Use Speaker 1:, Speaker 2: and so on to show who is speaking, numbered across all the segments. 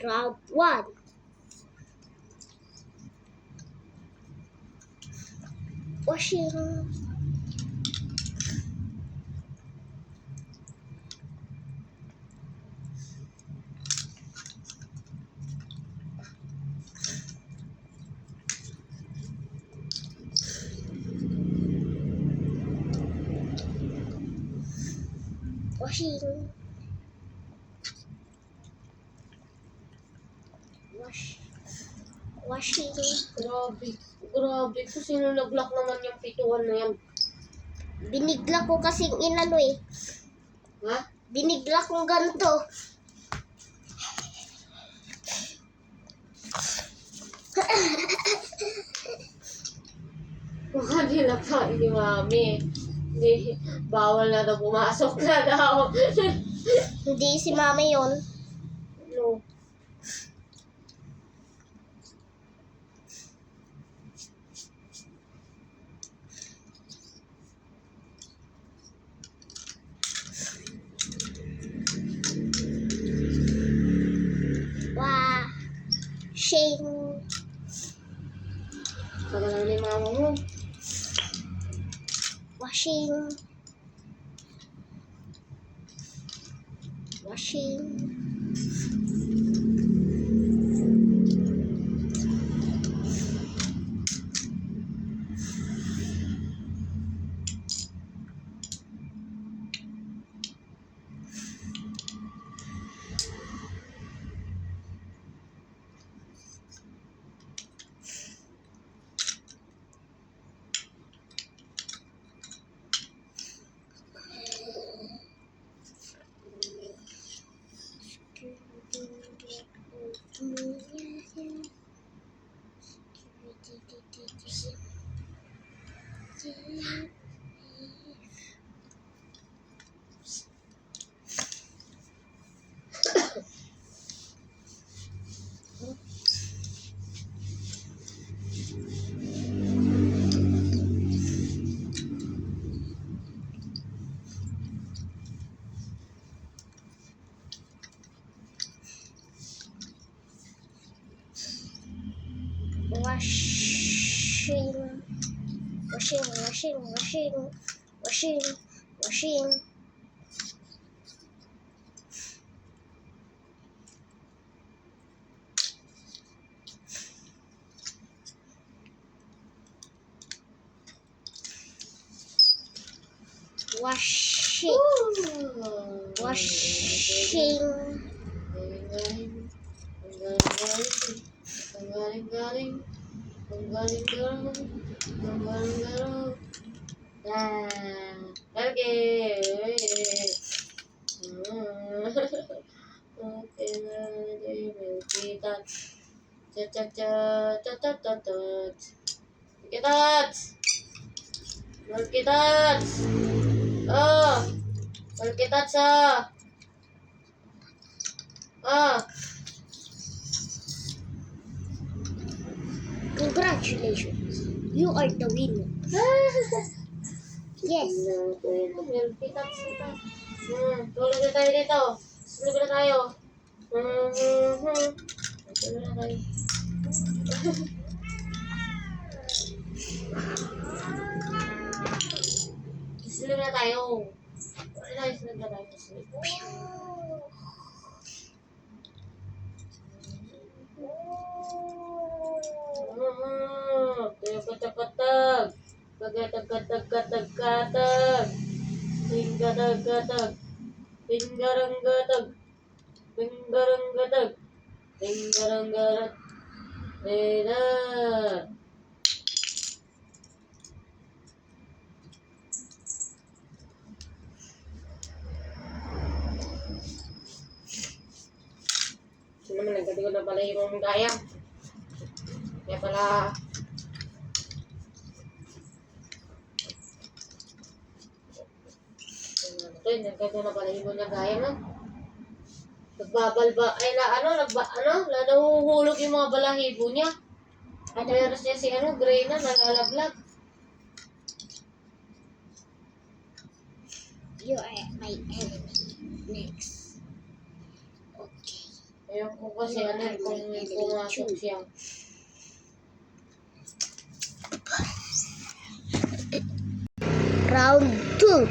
Speaker 1: Round 1. Washing. Washing. Washing.
Speaker 2: Grabe ko. Sino nag-lock naman yung pituan na yan?
Speaker 1: Binigla ko kasing inano eh.
Speaker 2: Ha?
Speaker 1: Binigla kong ganito.
Speaker 2: Baka nilakain ni Mami. Hindi, bawal na daw pumasok na daw.
Speaker 1: Hindi si mama yon.
Speaker 2: No.
Speaker 1: Washing.
Speaker 2: Pagkala ni Mama mo.
Speaker 1: Washing. Washing. Washing. Washing.
Speaker 2: Ang galing. Okay. Malkitat. Oh, malkitat sa.
Speaker 1: Congratulations. You are the winner. Yes.
Speaker 2: Malkitat sa. Tulog na tayo dito. Tulog na tayo. Tulog na tayo. Sleep na tayo. Sleep na tayo. Sleep. Katag-katag. Katag-katag-katag-katag. Ting-katag-katag. Ting-garang-gatag. Ting-garang-gatag. Ting-garang-gatag. Edah. Sino naman nagkatigo na pala yung gaya? Kaya pala nagkatigo na pala yung gaya na. Nagbabalba, ay nahuhulog yung mga balahibo niya. At meron niya si Gray na nalalaglag.
Speaker 1: You are my enemy. Next. Okay.
Speaker 2: Ayaw ko kasi ano kung may pumasok siya.
Speaker 1: Round 2.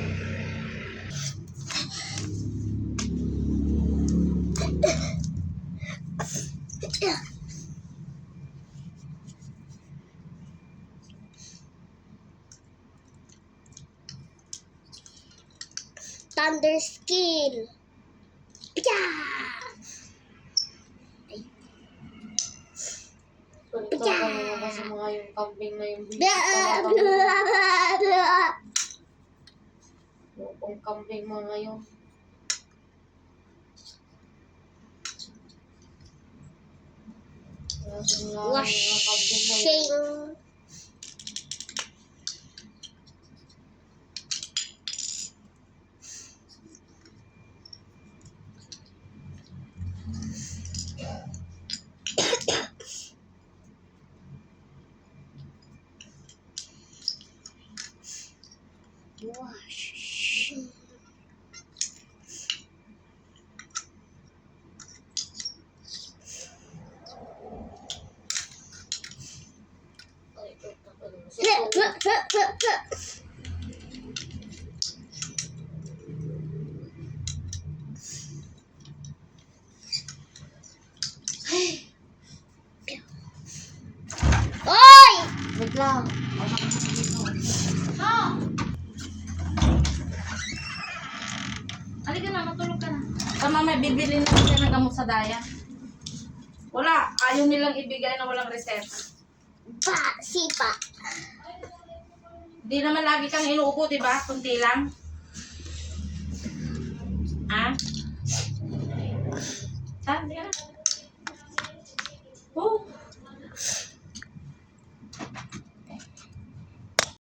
Speaker 1: Thunder skill. Yeah!
Speaker 2: Pagkakal mo kasi mga yung kambing na yung yung kambing mga yun.
Speaker 1: Washing. Washing. Oy!
Speaker 2: Wait lang.
Speaker 3: Halika na, matulog ka na. Tama, may bibili na siya ng gamot sa daya. Wala, ayaw nilang ibigay na walang reseta.
Speaker 1: Sipa.
Speaker 3: Di naman lagi kang inuupo, di ba? Kunti lang. Ha? Saan? Di ka